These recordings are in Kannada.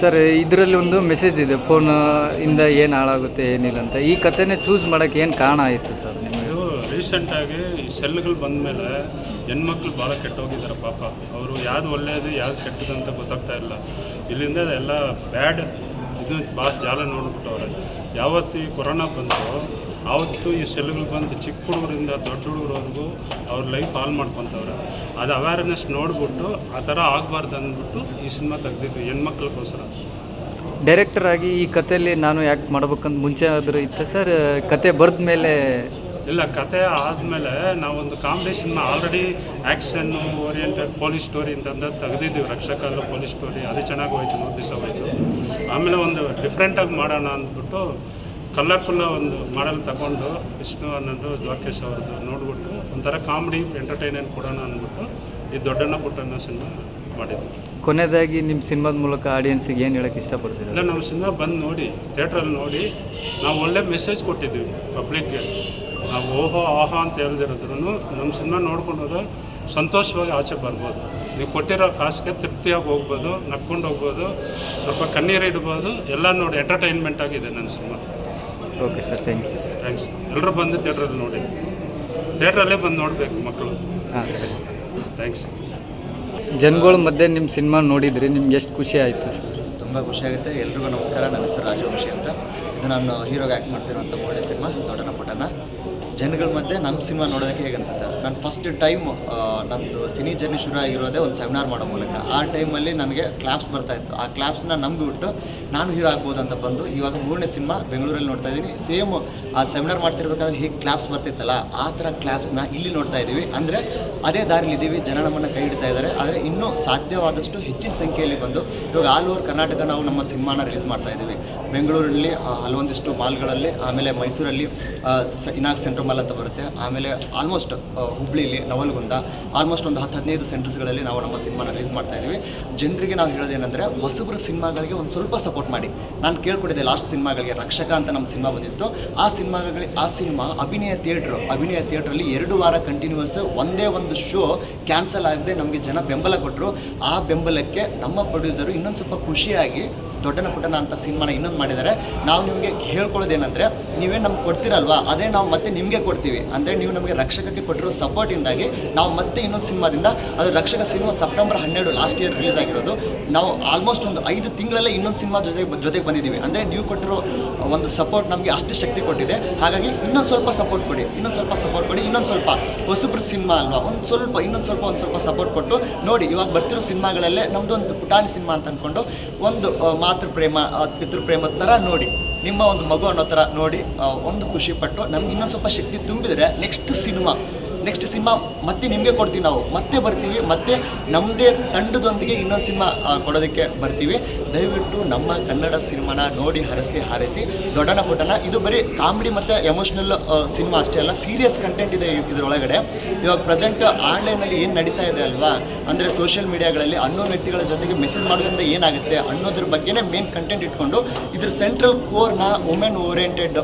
ಸರ್ ಇದರಲ್ಲಿ ಒಂದು ಮೆಸೇಜ್ ಇದೆ, ಫೋನ್ ಇಂದ ಏನು ಹಾಳಾಗುತ್ತೆ ಏನಿಲ್ಲ ಅಂತ. ಈ ಕಥೆನೇ ಚೂಸ್ ಮಾಡೋಕ್ಕೆ ಏನು ಕಾರಣ ಆಯಿತು ಸರ್ ನಿಮಗೆ? ಇದು ರೀಸೆಂಟಾಗಿ ಈ ಸೆಲ್ಗಳು ಬಂದ ಮೇಲೆ ಹೆಣ್ಮಕ್ಳು ಭಾಳ ಕೆಟ್ಟೋಗಿದ್ದಾರೆ ಪಾಪ. ಅವರು ಯಾವ್ದು ಒಳ್ಳೆಯದು ಯಾವ್ದು ಕೆಟ್ಟದ್ದು ಅಂತ ಗೊತ್ತಾಗ್ತಾ ಇಲ್ಲ. ಇಲ್ಲಿಂದ ಎಲ್ಲ ಬ್ಯಾಡ್ ಇದು ಭಾಳ ಜಾಲ ನೋಡ್ಬಿಟ್ಟವ್ರೆ. ಯಾವತ್ತು ಈ ಕೊರೋನಾ ಬಂತು ಆವತ್ತು ಈ ಸೆಲ್ಗಳು ಬಂದು ಚಿಕ್ಕ ಹುಡುಗರಿಂದ ದೊಡ್ಡ ಹುಡುಗರವರೆಗೂ ಅವ್ರ ಲೈಫ್ ಹಾಳು ಮಾಡ್ಕೊತವ್ರೆ. ಅದು ಅವೇರ್ನೆಸ್ ನೋಡಿಬಿಟ್ಟು ಆ ಥರ ಆಗಬಾರ್ದು ಅಂದ್ಬಿಟ್ಟು ಈ ಸಿನಿಮಾ ತೆಗ್ದಿದ್ವಿ ಹೆಣ್ಮಕ್ಳಿಗೋಸ್ಕರ. ಡೈರೆಕ್ಟರ್ ಆಗಿ ಈ ಕಥೆಯಲ್ಲಿ ನಾನು ಯಾಕೆ ಮಾಡ್ಬೇಕಂತ ಮುಂಚೆ ಆದರೂ ಇತ್ತು ಸರ್? ಕತೆ ಬರೆದ ಮೇಲೆ ಇಲ್ಲ, ಕತೆ ಆದಮೇಲೆ ನಾವೊಂದು comedy cinema already action oriented police story ಅಂತಂದ್ರೆ ತೆಗೆದಿದ್ದೀವಿ. ರಕ್ಷಕಲ್ಲ ಪೊಲೀಸ್ ಸ್ಟೋರಿ, ಅದು ಚೆನ್ನಾಗಿ ಹೋಯ್ತು, 3 ದಿವಸ ಹೋಯಿತು. ಆಮೇಲೆ ಒಂದು ಡಿಫ್ರೆಂಟಾಗಿ ಮಾಡೋಣ ಅಂದ್ಬಿಟ್ಟು ಕಲ್ಲಕ್ಕುಲ್ಲ ಒಂದು ಮಾಡಲ್ ತಗೊಂಡು ವಿಷ್ಣು ಅನ್ನೋದು ದ್ವಾರಕೇಶ್ ಅವ್ರದ್ದು ನೋಡ್ಬಿಟ್ಟು ಒಂಥರ ಕಾಮಿಡಿ ಎಂಟರ್ಟೈನ್ಮೆಂಟ್ ಕೊಡೋಣ ಅಂದ್ಬಿಟ್ಟು ಈ ದೊಡ್ಡಣ್ಣ ಪುಟ್ಟಣ್ಣ ಸಿನಿಮಾ ಮಾಡಿದ್ವಿ. ಕೊನೆಯದಾಗಿ ನಿಮ್ಮ ಸಿನಿಮಾದ ಮೂಲಕ ಆಡಿಯನ್ಸಿಗೆ ಏನು ಹೇಳೋಕ್ಕೆ ಇಷ್ಟಪಡ್ತೀರಾ? ಇಲ್ಲ, ನಮ್ಮ ಸಿನಿಮಾ ಬಂದು ನೋಡಿ, ಥಿಯೇಟ್ರಲ್ಲಿ ನೋಡಿ ನಾವು ಒಳ್ಳೆ ಮೆಸೇಜ್ ಕೊಟ್ಟಿದ್ದೀವಿ ಪಬ್ಲಿಕ್ಗೆ. ನಾವು ಓಹೋ ಆಹಾ ಅಂತ ಹೇಳ್ದಿರೋದ್ರೂ ನಮ್ಮ ಸಿನಿಮಾ ನೋಡ್ಕೊಂಡು ಸಂತೋಷವಾಗಿ ಆಚೆ ಬರ್ಬೋದು. ನೀವು ಕೊಟ್ಟಿರೋ ಕಾಸಿಗೆ ತೃಪ್ತಿಯಾಗಿ ಹೋಗ್ಬೋದು, ನಕ್ಕೊಂಡು ಹೋಗ್ಬೋದು, ಸ್ವಲ್ಪ ಕಣ್ಣೀರು ಇಡ್ಬೋದು. ಎಲ್ಲ ನೋಡಿ ಎಂಟರ್ಟೈನ್ಮೆಂಟ್ ಆಗಿದೆ ನನ್ನ ಸಿನಿಮಾ. Okay sir, thanks. ಎಲ್ಲರೂ ಬಂದು ಥಿಯೇಟ್ರಲ್ಲಿ ನೋಡಿ, ಥಿಯೇಟ್ರಲ್ಲೇ ಬಂದು ನೋಡಬೇಕು ಮಕ್ಕಳು. ಹಾಂ ಸರಿ. ಥ್ಯಾಂಕ್ಸ್. ಜನಗಳ ಮಧ್ಯೆ ನಿಮ್ಮ ಸಿನಿಮಾ ನೋಡಿದ್ರಿ, ನಿಮ್ಗೆ ಎಷ್ಟು ಖುಷಿ ಆಯಿತು ಸರ್? ತುಂಬ ಖುಷಿಯಾಗುತ್ತೆ. ಎಲ್ರಿಗೂ ನಮಸ್ಕಾರ. ನನ್ನ ಹೆಸರು ರಾಜವಂಶಿ ಅಂತ. ಇದು ನಾನು ಹೀರೋಗೆ ಆ್ಯಕ್ಟ್ ಮಾಡ್ತಿರುವಂಥ ಒಳ್ಳೆ ಸಿನಿಮಾ ದೊಡ್ಡಣ್ಣ ಪುಟ್ಟಣ್ಣ. ಜನಗಳ ಮಧ್ಯೆ ನಮ್ಮ ಸಿನಿಮಾ ನೋಡೋದಕ್ಕೆ ಹೇಗೆ ಅನಿಸುತ್ತೆ? ನಾನು ಫಸ್ಟ್ ಟೈಮ್ ನಂದು ಸಿನಿ ಜರ್ನಿ ಶುರು ಆಗಿರೋದೇ ಒಂದು ಸೆಮಿನಾರ್ ಮಾಡೋ ಮೂಲಕ. ಆ ಟೈಮಲ್ಲಿ ನನಗೆ ಕ್ಲಾಪ್ಸ್ ಬರ್ತಾಯಿತ್ತು. ಆ ಕ್ಲಾಪ್ಸ್ನ ನಂಬಿಬಿಟ್ಟು ನಾನು ಹೀರೋ ಆಗ್ಬೋದು ಅಂತ ಬಂದು ಇವಾಗ 3ನೇ ಸಿನಿಮಾ ಬೆಂಗಳೂರಲ್ಲಿ ನೋಡ್ತಾ ಇದ್ದೀನಿ. ಸೇಮ್ ಆ ಸೆಮಿನಾರ್ ಮಾಡ್ತಿರ್ಬೇಕಾದ್ರೆ ಹೇಗೆ ಕ್ಲಾಪ್ಸ್ ಬರ್ತಿತ್ತಲ್ಲ ಆ ಥರ ಕ್ಲಾಪ್ಸ್ನ ಇಲ್ಲಿ ನೋಡ್ತಾ ಇದ್ದೀವಿ. ಅಂದರೆ ಅದೇ ದಾರಿಲಿದ್ದೀವಿ. ಜನ ನಮ್ಮನ್ನು ಕೈ ಹಿಡ್ತಾ ಇದ್ದಾರೆ. ಆದರೆ ಇನ್ನೂ ಸಾಧ್ಯವಾದಷ್ಟು ಹೆಚ್ಚಿನ ಸಂಖ್ಯೆಯಲ್ಲಿ ಬಂದು ಇವಾಗ ಆಲ್ ಓವರ್ ಕರ್ನಾಟಕ ನಾವು ನಮ್ಮ ಸಿನಿಮಾನ ರಿಲೀಸ್ ಮಾಡ್ತಾ ಇದ್ದೀವಿ. ಬೆಂಗಳೂರಲ್ಲಿ ಹಲವೊಂದಿಷ್ಟು ಮಾಲ್ಗಳಲ್ಲಿ, ಆಮೇಲೆ ಮೈಸೂರಲ್ಲಿ ಇನಾಕ್ಸ್ ಸೆಂಟ್ರ್ ಮಾಲ್ ಅಂತ ಬರುತ್ತೆ, ಆಮೇಲೆ ಆಲ್ಮೋಸ್ಟ್ ಹುಬ್ಳಿಲಿ ನವಲಗುಂದ ಆಲ್ಮೋಸ್ಟ್ ಒಂದು 10-15 ಸೆಂಟರ್ಸ್ಗಳಲ್ಲಿ ನಾವು ನಮ್ಮ ಸಿನಿಮಾನ ರಿಲೀಸ್ ಮಾಡ್ತಾ ಇದ್ದೀವಿ. ಜನರಿಗೆ ನಾವು ಹೇಳೋದೇನೆಂದರೆ ಹೊಸಬ್ರ ಸಿನಿಮಾಗಳಿಗೆ ಒಂದು ಸ್ವಲ್ಪ ಸಪೋರ್ಟ್ ಮಾಡಿ. ನಾನು ಕೇಳ್ಕೊಟ್ಟಿದ್ದೆ ಲಾಸ್ಟ್ ಸಿನಿಮಾಗಳಿಗೆ, ರಕ್ಷಕ ಅಂತ ನಮ್ಮ ಸಿನಿಮಾ ಬಂದಿತ್ತು. ಆ ಸಿನಿಮಾ ಅಭಿನಯ ಥಿಯೇಟ್ರಲ್ಲಿ 2 ವಾರ ಕಂಟಿನ್ಯೂಸ್ ಒಂದೇ ಒಂದು ಶೋ ಕ್ಯಾನ್ಸಲ್ ಆಗದೆ ನಮಗೆ ಜನ ಬೆಂಬಲ ಕೊಟ್ಟರು. ಆ ಬೆಂಬಲಕ್ಕೆ ನಮ್ಮ ಪ್ರೊಡ್ಯೂಸರು ಇನ್ನೊಂದು ಸ್ವಲ್ಪ ಖುಷಿಯಾಗಿ ದೊಡ್ಡಣ್ಣ ಪುಟ್ಟಣ್ಣ ಅಂತ ಸಿನಿಮಾನ ಇನ್ನೊಂದು ಮಾಡಿದ್ದಾರೆ. ನಾವು ನಿಮಗೆ ಹೇಳ್ಕೊಳ್ಳೋದೇನೆಂದರೆ, ನೀವೇ ನಮ್ಗೆ ಕೊಡ್ತೀರಲ್ವಾ, ಅದೇ ನಾವು ಮತ್ತೆ ನಿಮಗೆ ಕೊಡ್ತೀವಿ. ಅಂದರೆ ನೀವು ನಮಗೆ ರಕ್ಷಕಕ್ಕೆ ಕೊಟ್ಟಿರೋ ಸಪೋರ್ಟಿಂದಾಗಿ ನಾವು ಮತ್ತೆ ಇನ್ನೊಂದು ಸಿನಿಮಾದಿಂದ, ಅದು ರಕ್ಷಕ cinema September 12 last year release ಆಗಿರೋದು. ನಾವು ಆಲ್ಮೋಸ್ಟ್ ಒಂದು 5 ತಿಂಗಳಲ್ಲೇ ಇನ್ನೊಂದು ಸಿನಿಮಾ ಜೊತೆಗೆ ಬಂದಿದ್ದೀವಿ. ಅಂದರೆ ನೀವು ಕೊಟ್ಟಿರೋ ಒಂದು ಸಪೋರ್ಟ್ ನಮಗೆ ಅಷ್ಟು ಶಕ್ತಿ ಕೊಟ್ಟಿದೆ. ಹಾಗಾಗಿ ಇನ್ನೊಂದು ಸ್ವಲ್ಪ ಸಪೋರ್ಟ್ ಕೊಡಿ, ಇನ್ನೊಂದು ಸ್ವಲ್ಪ ಹೊಸಬ್ರ ಸಿನಿಮಾ ಅಲ್ವಾ, ಇನ್ನೊಂದು ಸ್ವಲ್ಪ ಸಪೋರ್ಟ್ ಕೊಟ್ಟು ನೋಡಿ. ಇವಾಗ ಬರ್ತಿರೋ ಸಿನಿಮಾಗಳಲ್ಲೇ ನಮ್ಮದು ಒಂದು ಪುಟಾಣಿ ಸಿನಿಮಾ ಅಂತ ಅಂದ್ಕೊಂಡು ಒಂದು ಮಾತೃಪ್ರೇಮ ಪಿತೃಪ್ರೇಮ ಥರ ನೋಡಿ, ನಿಮ್ಮ ಒಂದು ಮಗು ಅನ್ನೋ ಥರ ನೋಡಿ ಒಂದು ಖುಷಿಪಟ್ಟು ನಮ್ಗೆ ಇನ್ನೊಂದು ಸ್ವಲ್ಪ ಶಕ್ತಿ ತುಂಬಿದರೆ ನೆಕ್ಸ್ಟ್ ಸಿನಿಮಾ ಮತ್ತೆ ನಿಮಗೆ ಕೊಡ್ತೀವಿ. ನಾವು ಮತ್ತೆ ಬರ್ತೀವಿ, ಮತ್ತೆ ನಮ್ಮದೇ ತಂಡದೊಂದಿಗೆ ಇನ್ನೊಂದು ಸಿನಿಮಾ ಕೊಡೋದಕ್ಕೆ ಬರ್ತೀವಿ. ದಯವಿಟ್ಟು ನಮ್ಮ ಕನ್ನಡ ಸಿನಿಮಾನ ನೋಡಿ ಹಾರೈಸಿ. ದೊಡ್ಡಣ್ಣ ಪುಟ್ಟಣ್ಣ ಇದು ಬರೀ ಕಾಮಿಡಿ ಮತ್ತು ಎಮೋಷ್ನಲ್ ಸಿನಿಮಾ ಅಷ್ಟೇ ಅಲ್ಲ, ಸೀರಿಯಸ್ ಕಂಟೆಂಟ್ ಇದೆ ಇದರೊಳಗಡೆ. ಇವಾಗ ಪ್ರೆಸೆಂಟ್ ಆನ್ಲೈನಲ್ಲಿ ಏನು ನಡೀತಾ ಇದೆ ಅಲ್ವಾ, ಅಂದರೆ ಸೋಷಿಯಲ್ ಮೀಡಿಯಾಗಳಲ್ಲಿ ಅನ್ನೋ ವ್ಯಕ್ತಿಗಳ ಜೊತೆಗೆ ಮೆಸೇಜ್ ಮಾಡೋದ್ರಿಂದ ಏನಾಗುತ್ತೆ ಅನ್ನೋದ್ರ ಬಗ್ಗೆನೇ ಮೇನ್ ಕಂಟೆಂಟ್ ಇಟ್ಕೊಂಡು ಇದ್ರ ಸೆಂಟ್ರಲ್ ಕೋರ್ನ ವುಮೆನ್ ಓರಿಯೆಂಟೆಡ್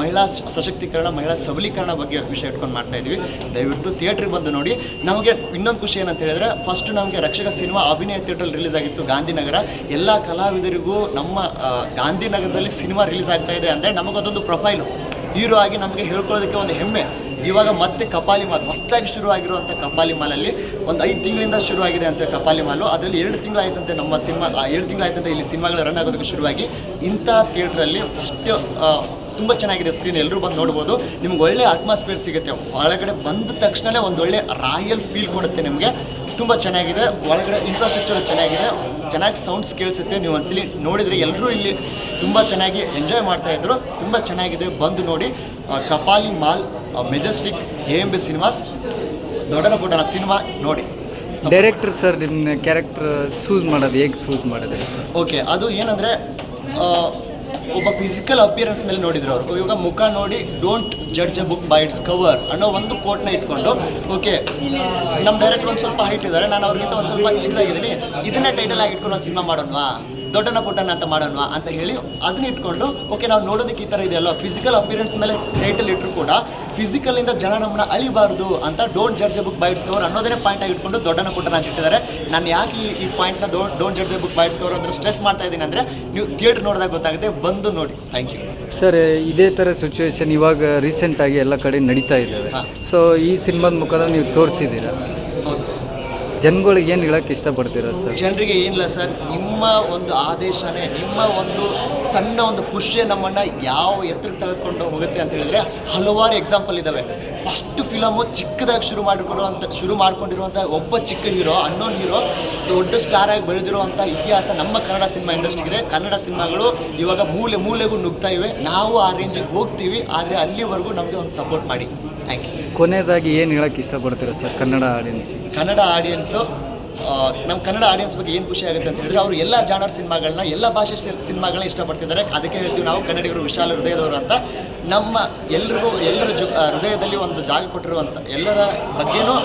ಮಹಿಳಾ ಸಶಕ್ತೀಕರಣ, ಮಹಿಳಾ ಸಬಲೀಕರಣ ಬಗ್ಗೆ ವಿಷಯ ಇಟ್ಕೊಂಡು ಮಾಡ್ತಾ ಇದ್ವಿ. ದಯವಿಟ್ಟು ಥಿಯೇಟ್ರಿಗೆ ಬಂದು ನೋಡಿ. ನಮಗೆ ಇನ್ನೊಂದು ಖುಷಿ ಏನಂತ ಹೇಳಿದ್ರೆ, ಫಸ್ಟ್ ನಮಗೆ ರಕ್ಷಕ ಸಿನಿಮಾ ಅಭಿನಯ ಥಿಯೇಟ್ರಲ್ಲಿ ರಿಲೀಸ್ ಆಗಿತ್ತು ಗಾಂಧಿನಗರ. ಎಲ್ಲ ಕಲಾವಿದರಿಗೂ ನಮ್ಮ ಗಾಂಧಿನಗರದಲ್ಲಿ ಸಿನಿಮಾ ರಿಲೀಸ್ ಆಗ್ತಾ ಇದೆ ಅಂದರೆ ನಮಗದೊಂದು ಪ್ರೊಫೈಲು, ಹೀರೋ ಆಗಿ ನಮಗೆ ಹೇಳ್ಕೊಳ್ಳೋದಕ್ಕೆ ಒಂದು ಹೆಮ್ಮೆ. ಇವಾಗ ಮತ್ತೆ ಕಪಾಲಿ ಮಾಲ್ ಹೊಸದಾಗಿ ಶುರುವಾಗಿರುವಂಥ ಕಪಾಲಿ ಮಾಲಲ್ಲಿ ಒಂದು 5 ತಿಂಗಳಿಂದ ಶುರುವಾಗಿದೆ ಅಂತ ಕಪಾಲಿ ಮಾಲು. ಅದರಲ್ಲಿ 2 ತಿಂಗಳಾಯ್ತಂತೆ ನಮ್ಮ ಸಿನಿಮಾ, 7 ತಿಂಗಳಾಯ್ತಂತೆ ಇಲ್ಲಿ ಸಿನಿಮಾಗಳು ರನ್ ಆಗೋದಕ್ಕೆ ಶುರುವಾಗಿ. ಇಂಥ ಥಿಯೇಟ್ರಲ್ಲಿ ಫಸ್ಟ್ ತುಂಬ ಚೆನ್ನಾಗಿದೆ ಸ್ಕ್ರೀನ್, ಎಲ್ಲರೂ ಬಂದು ನೋಡ್ಬೋದು. ನಿಮ್ಗೆ ಒಳ್ಳೆ ಅಟ್ಮಾಸ್ಫಿಯರ್ ಸಿಗುತ್ತೆ. ಒಳಗಡೆ ಬಂದ ತಕ್ಷಣ ಒಂದು ಒಳ್ಳೆ ರಾಯಲ್ ಫೀಲ್ ಕೊಡುತ್ತೆ ನಿಮಗೆ. ತುಂಬ ಚೆನ್ನಾಗಿದೆ. ಒಳಗಡೆ ಇನ್ಫ್ರಾಸ್ಟ್ರಕ್ಚರ್ ಚೆನ್ನಾಗಿದೆ, ಚೆನ್ನಾಗಿ ಸೌಂಡ್ಸ್ ಕೇಳಿಸುತ್ತೆ. ನೀವು ಒಂದ್ಸಲಿ ನೋಡಿದರೆ ಎಲ್ಲರೂ ಇಲ್ಲಿ ತುಂಬ ಚೆನ್ನಾಗಿ ಎಂಜಾಯ್ ಮಾಡ್ತಾಯಿದ್ರು. ತುಂಬ ಚೆನ್ನಾಗಿದೆ, ಬಂದು ನೋಡಿ. Kapali mall, Majestic, AMB cinemas, Doddanna Puttanna cinema ನೋಡಿ. ಡೈರೆಕ್ಟರ್ ಸರ್ ನಿಮ್ಮ ಕ್ಯಾರೆಕ್ಟರ್ ಚೂಸ್ ಮಾಡೋದು ಹೇಗೆ ಚೂಸ್ ಮಾಡಿದ್ರೆ ಸರ್? ಓಕೆ, ಅದು ಏನಂದರೆ ಒಬ್ಬ ಫಿಸಿಕಲ್ ಅಪಿಯರೆನ್ಸ್ ಮೇಲೆ ನೋಡಿದ್ರು ಅವರು. ಇವಾಗ ಮುಖ ನೋಡಿ don't judge a book by its cover ಅನ್ನೋ ಒಂದು ಕೋಟ್ನ ಇಟ್ಕೊಂಡು, ಓಕೆ ನಮ್ಮ ಡೈರೆಕ್ಟರ್ ಒಂದು ಸ್ವಲ್ಪ ಹೈಟ್ ಇದ್ದಾರೆ, ನಾನು ಅವ್ರಿಗಿಂತ ಒಂದು ಸ್ವಲ್ಪ ಚಿಕ್ಕದಾಗಿದ್ದೀನಿ, ಇದನ್ನೇ ಟೈಟಲ್ ಆಗಿ ಇಟ್ಕೊಂಡು ಒಂದು ಸಿನಿಮಾ ಮಾಡೋಣವಾ, ದೊಡ್ಡನ ಪುಟ್ಟನ ಅಂತ ಮಾಡೋಣ ಅಂತ ಹೇಳಿ ಅದನ್ನ ಇಟ್ಕೊಂಡು ಓಕೆ ನಾವು ನೋಡೋದಕ್ಕೆ ಈ ಥರ ಇದೆಯಲ್ಲ ಫಿಸಿಕಲ್ ಅಪಿಯರೆನ್ಸ್ ಮೇಲೆ ಟೈಟಲ್ ಇಟ್ಟರು ಕೂಡ ಫಿಸಿಕಲಿಂದ ಜನ ನಮ್ಮನ್ನ ಅಳಿಬಾರ್ದು ಅಂತ don't judge a book by its cover ಅನ್ನೋದನ್ನೇ ಪಾಯಿಂಟ್ ಆಗಿ ಇಟ್ಕೊಂಡು ದೊಡ್ಡನ ಪುಟ್ಟನ ಅಂತ ಇಟ್ಟಿದ್ದಾರೆ. ನಾನು ಯಾಕೆ ಈ ಪಾಯಿಂಟ್ನ don't judge a book by its cover ಅಂದ್ರೆ ಸ್ಟ್ರೆಸ್ ಮಾಡ್ತಾ ಇದ್ದೀನಿ ಅಂದರೆ ನೀವು ಥಿಯೇಟರ್ ನೋಡಿದಾಗ ಗೊತ್ತಾಗುತ್ತೆ, ಬಂದು ನೋಡಿ. Thank you sir. ಇದೇ ಥರ ಸಿಚುವೇಶನ್ ಇವಾಗ ರೀಸೆಂಟಾಗಿ ಎಲ್ಲ ಕಡೆ ನಡೀತಾ ಇದ್ದಾವೆ. ಸೊ ಈ ಸಿನಿಮಾದ ಮುಖಾಂತರ ನೀವು ತೋರಿಸಿದ್ದೀರಾ, ಹೌದು. ಜನಗಳಿಗೆ ಏನು ಹೇಳಕ್ಕೆ ಇಷ್ಟಪಡ್ತೀರಾ ಸರ್? ಜನರಿಗೆ ಏನಿಲ್ಲ ಸರ್, ನಿಮ್ಮ ಒಂದು ಆದೇಶನೇ, ನಿಮ್ಮ ಒಂದು ಸಣ್ಣ ಒಂದು ಪುಷ್ಯ ನಮ್ಮನ್ನು ಯಾವ ಎತ್ತರಕ್ಕೆ ತೆಗೆದುಕೊಂಡು ಹೋಗುತ್ತೆ ಅಂತ ಹೇಳಿದ್ರೆ ಹಲವಾರು ಎಕ್ಸಾಂಪಲ್ ಇದ್ದಾವೆ. ಫಸ್ಟ್ ಫಿಲಮು ಚಿಕ್ಕದಾಗಿ ಶುರು ಮಾಡ್ಕೊಂಡಿರುವಂಥ ಒಬ್ಬ ಚಿಕ್ಕ ಹೀರೋ, ಅನ್ನೋನ್ ಹೀರೋ ದೊಡ್ಡ ಸ್ಟಾರ್ ಆಗಿ ಬೆಳೆದಿರುವಂಥ ಇತಿಹಾಸ ನಮ್ಮ ಕನ್ನಡ ಸಿನಿಮಾ ಇಂಡಸ್ಟ್ರಿಗೆ. ಕನ್ನಡ ಸಿನಿಮಾಗಳು ಇವಾಗ ಮೂಲೆ ಮೂಲೆಗೂ ನುಗ್ತಾ ಇವೆ. ನಾವು ಆ ರೇಂಜಿಗೆ ಹೋಗ್ತೀವಿ, ಆದರೆ ಅಲ್ಲಿವರೆಗೂ ನಮಗೆ ಒಂದು ಸಪೋರ್ಟ್ ಮಾಡಿ. Thank you. ಕೊನೆಯದಾಗಿ ಏನು ಹೇಳಕ್ಕೆ ಇಷ್ಟಪಡ್ತೀರಾ sir Kannada audience? Kannada audience, ನಮ್ಮ ಕನ್ನಡ ಆಡಿಯನ್ಸ್ ಬಗ್ಗೆ ಏನು ಖುಷಿ ಆಗುತ್ತೆ ಅಂತ ಹೇಳಿದ್ರೆ ಅವರು ಎಲ್ಲ ಜಾನರ್ ಸಿನಿಮಾಗಳನ್ನ, ಎಲ್ಲ ಭಾಷೆ ಸಿನಿಮಾಗಳನ್ನ ಇಷ್ಟಪಡ್ತಿದ್ದಾರೆ. ಅದಕ್ಕೆ ಹೇಳ್ತೀವಿ ನಾವು ಕನ್ನಡಿಗರು ವಿಶಾಲ ಹೃದಯದವರು ಅಂತ. ನಮ್ಮ ಎಲ್ಲರಿಗೂ ಎಲ್ಲರ ಹೃದಯದಲ್ಲಿ ಒಂದು ಜಾಗ ಕೊಟ್ಟಿರುವಂಥ ಎಲ್ಲರ ಬಗ್ಗೆನೂ,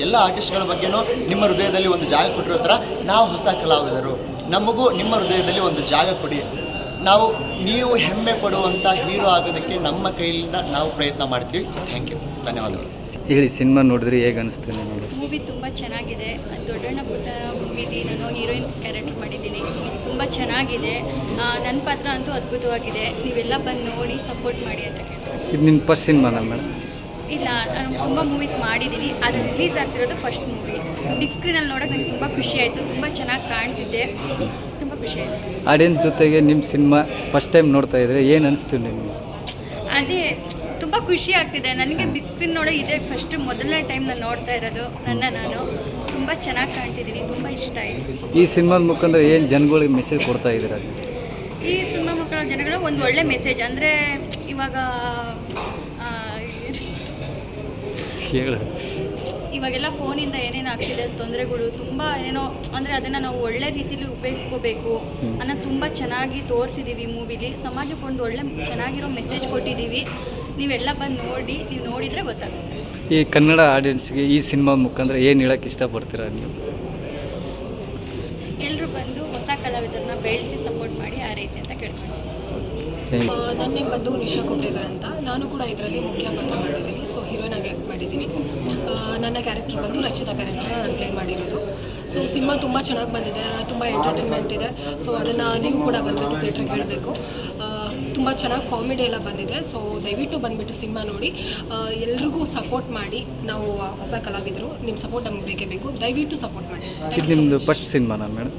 ಎಲ್ಲ ಆರ್ಟಿಸ್ಟ್ಗಳ ಬಗ್ಗೆನೂ ನಿಮ್ಮ ಹೃದಯದಲ್ಲಿ ಒಂದು ಜಾಗ ಕೊಟ್ಟಿರೋ ಥರ ನಾವು ಹೊಸ ಕಲಾವಿದರು, ನಮಗೂ ನಿಮ್ಮ ಹೃದಯದಲ್ಲಿ ಒಂದು ಜಾಗ ಕೊಡಿ. ನೀವು ಹೆಮ್ಮೆ ಪಡುವಂಥ ಹೀರೋ ಆಗೋದಕ್ಕೆ ನಮ್ಮ ಕೈಯಿಂದ ನಾವು ಪ್ರಯತ್ನ ಮಾಡ್ತೀವಿ. ಥ್ಯಾಂಕ್ ಯು, ಧನ್ಯವಾದಗಳು. ಹೇಳಿ, ಸಿನಿಮಾ ನೋಡಿದ್ರಿ, ಹೇಗೆ ಅನಿಸ್ತು ನಿಮಗೆ? ಮೂವಿ ತುಂಬ ಚೆನ್ನಾಗಿದೆ. ದೊಡ್ಡಣ್ಣ ಪುಟ್ಟ ಮೂವಿಲಿ ನಾನು ಹೀರೋಯಿನ್ ಕ್ಯಾರೆಕ್ಟರ್ ಮಾಡಿದ್ದೀನಿ. ತುಂಬ ಚೆನ್ನಾಗಿದೆ. ನನ್ನ ಪಾತ್ರ ಅಂತೂ ಅದ್ಭುತವಾಗಿದೆ. ನೀವೆಲ್ಲ ಬಂದು ನೋಡಿ ಸಪೋರ್ಟ್ ಮಾಡಿ ಅಂತ ಕೇಳ್ತೀನಿ. ಇದು ನಿಮ್ಮ ಫಸ್ಟ್ ಸಿನಿಮಾನ ಮೇಡಮ್? ಇಲ್ಲ, ನಾನು ತುಂಬ ಮೂವೀಸ್ ಮಾಡಿದ್ದೀನಿ. ಅದು ರಿಲೀಸ್ ಆಗ್ತಿರೋದು ಫಸ್ಟ್ ಮೂವಿ. ಬಿಗ್ ಸ್ಕ್ರೀನಲ್ಲಿ ನೋಡೋಕೆ ನನಗೆ ತುಂಬ ಖುಷಿ ಆಯಿತು. ತುಂಬ ಚೆನ್ನಾಗಿ ಕಾಣ್ತಿದ್ದೆ, ತುಂಬ ಖುಷಿ ಆಯಿತು. ಆಡಿಯನ್ಸ್ ಜೊತೆಗೆ ನಿಮ್ಮ ಸಿನಿಮಾ ಫಸ್ಟ್ ಟೈಮ್ ನೋಡ್ತಾ ಇದ್ರೆ ಏನು ಅನಿಸ್ತು ನಿಮಗೆ? ಅದೇ ತುಂಬ ಖುಷಿ ಆಗ್ತಿದೆ ನನಗೆ. ಬಿಗ್ ಸ್ಕ್ರೀನ್ ನೋಡೋ ಇದೇ ಮೊದಲನೇ ಟೈಮ್ ನಾನು ನೋಡ್ತಾ ಇರೋದು. ನಾನು ತುಂಬ ಚೆನ್ನಾಗಿ ಕಾಣ್ತಿದ್ದೀನಿ, ತುಂಬ ಇಷ್ಟ ಆಯಿತು. ಈ ಸಿನಿಮಾದ ಮುಖಾಂತರ ಏನು ಜನಗಳಿಗೆ ಮೆಸೇಜ್ ಕೊಡ್ತಾ ಇದ್ದೀರಾ? ಈ ಸಿನಿಮಾ ಮುಖಾಂತರ ಜನಗಳು ಒಂದು ಒಳ್ಳೆ ಮೆಸೇಜ್ ಅಂದರೆ ಇವಾಗೆಲ್ಲ ಫೋನಿಂದ ಏನೇನು ಆಗ್ತಿದೆ ತೊಂದರೆಗಳು ತುಂಬ ಏನೇನೋ, ಅಂದರೆ ಅದನ್ನು ನಾವು ಒಳ್ಳೆ ರೀತಿಯಲ್ಲಿ ಉಪಯೋಗಿಸ್ಕೋಬೇಕು ಅನ್ನೋ ತುಂಬ ಚೆನ್ನಾಗಿ ತೋರಿಸಿದ್ದೀವಿ ಮೂವಿಲಿ. ಸಮಾಜಕ್ಕೆ ಒಂದು ಒಳ್ಳೆ ಚೆನ್ನಾಗಿರೋ ಮೆಸೇಜ್ ಕೊಟ್ಟಿದ್ದೀವಿ. ನೀವೆಲ್ಲ ಬಂದು ನೋಡಿ, ನೀವು ನೋಡಿದರೆ ಗೊತ್ತಾಗುತ್ತೆ. ಈ ಕನ್ನಡ ಆಡಿಯನ್ಸ್ಗೆ ಈ ಸಿನಿಮಾ ಮುಖಾಂತರ ಏನು ಹೇಳೋಕ್ಕೆ ಇಷ್ಟಪಡ್ತೀರಾ ನೀವು? ಎಲ್ಲರೂ ಬಂದು ಹೊಸ ಕಲಾವಿದರನ್ನ ಬೆಳೆಸಿ ಸಪೋರ್ಟ್ ಮಾಡಿ ಹಾರೈಸಿ ಅಂತ ಕೇಳ್ತೀನಿ. ನನ್ನ ನೇಮ್ ಬಂದು ನಿಶಾ ಕೊಬ್ರೇಗರ್ ಅಂತ. ನಾನು ಕೂಡ ಇದರಲ್ಲಿ ಮುಖ್ಯ ಪಾತ್ರ ಮಾಡಿದ್ದೀನಿ. ಸೊ ಹೀರೋಯಿನ್ ಆಗಿ ಆ್ಯಕ್ಟ್ ಮಾಡಿದ್ದೀನಿ. ನನ್ನ ಕ್ಯಾರೆಕ್ಟರ್ ಬಂದು ರಚಿತಾ ಕ್ಯಾರೆಕ್ಟರ್ ನಾನು ಪ್ಲೇ ಮಾಡಿರೋದು. ಸೊ ಸಿನಿಮಾ ತುಂಬ ಚೆನ್ನಾಗಿ ಬಂದಿದೆ, ತುಂಬ ಎಂಟರ್ಟೈನ್ಮೆಂಟ್ ಇದೆ. ಸೊ ಅದನ್ನು ನೀವು ಕೂಡ ಬಂದುಬಿಟ್ಟು ಥಿಯೇಟ್ರಿಗೆ ಹೇಳಬೇಕು. ತುಂಬ ಚೆನ್ನಾಗಿ ಕಾಮಿಡಿ ಎಲ್ಲ ಬಂದಿದೆ. ಸೊ ದಯವಿಟ್ಟು ಬಂದುಬಿಟ್ಟು ಸಿನಿಮಾ ನೋಡಿ, ಎಲ್ರಿಗೂ ಸಪೋರ್ಟ್ ಮಾಡಿ. ನಾವು ಹೊಸ ಕಲಾವಿದರು, ನಿಮ್ಮ ಸಪೋರ್ಟ್ ನಮ್ಗೆ ಬೇಕೇ ಬೇಕು. ದಯವಿಟ್ಟು ಸಪೋರ್ಟ್ ಮಾಡಿ. ಇದು ನಿಮ್ಮದು ಫಸ್ಟ್ ಸಿನಿಮಾನಾ ಮೇಡಮ್?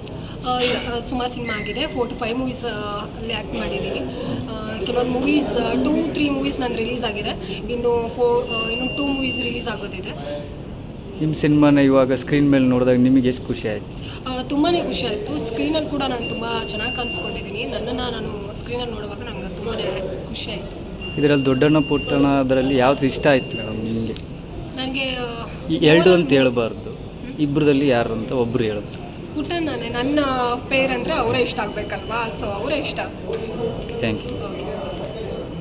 ಸುಮಾರು ಸಿನಿಮಾ ಆಗಿದೆ. 4 to 5 ಮೂವೀಸ್ ಅಲ್ಲಿ ಆ್ಯಕ್ಟ್ ಮಾಡಿದ್ದೀನಿ. ಕೆಲವೊಂದು ಮೂವೀಸ್ 2-3 ಮೂವೀಸ್ ನಾನು ರಿಲೀಸ್ ಆಗಿದೆ. ಇನ್ನು 2 ಮೂವೀಸ್ ರಿಲೀಸ್ ಆಗೋದಿದೆ. ನಿಮ್ಮ ಸಿನಿಮಾನ ಇವಾಗ ಸ್ಕ್ರೀನ್ ಮೇಲೆ ನೋಡಿದಾಗ ನಿಮಗೆ ಎಷ್ಟು ಖುಷಿ ಆಯಿತು? ತುಂಬಾ ಖುಷಿ ಆಯಿತು. ಸ್ಕ್ರೀನಲ್ಲಿ ಕೂಡ ನಾನು ತುಂಬ ಚೆನ್ನಾಗಿ ಕಾಣಿಸ್ಕೊಂಡಿದ್ದೀನಿ. ನನ್ನನ್ನು ನಾನು ಸ್ಕ್ರೀನಲ್ಲಿ ನೋಡುವಾಗ ನನಗೆ ತುಂಬಾ ಖುಷಿ ಆಯಿತು. ಇದರಲ್ಲಿ ದೊಡ್ಡಣ್ಣ ಪುಟ್ಟಣ ಅದರಲ್ಲಿ ಯಾವ್ದು ಇಷ್ಟ ಆಯಿತು ಮೇಡಮ್ ನಿಮಗೆ? ನನಗೆ ಈ ಎರಡು ಅಂತ ಹೇಳ್ಬಾರ್ದು, ಇಬ್ಬರದಲ್ಲಿ ಯಾರು ಅಂತ ಒಬ್ಬರು ಹೇಳಿದ್ರು. ಪುಟ್ಟಣ್ಣನೇ. ನನ್ನ ಪೇರ್ ಅಂದರೆ ಅವರೇ ಇಷ್ಟ ಆಗಬೇಕಲ್ವಾ? ಸೊ ಅವರೇ ಇಷ್ಟ. Thank you. ಓಕೆ.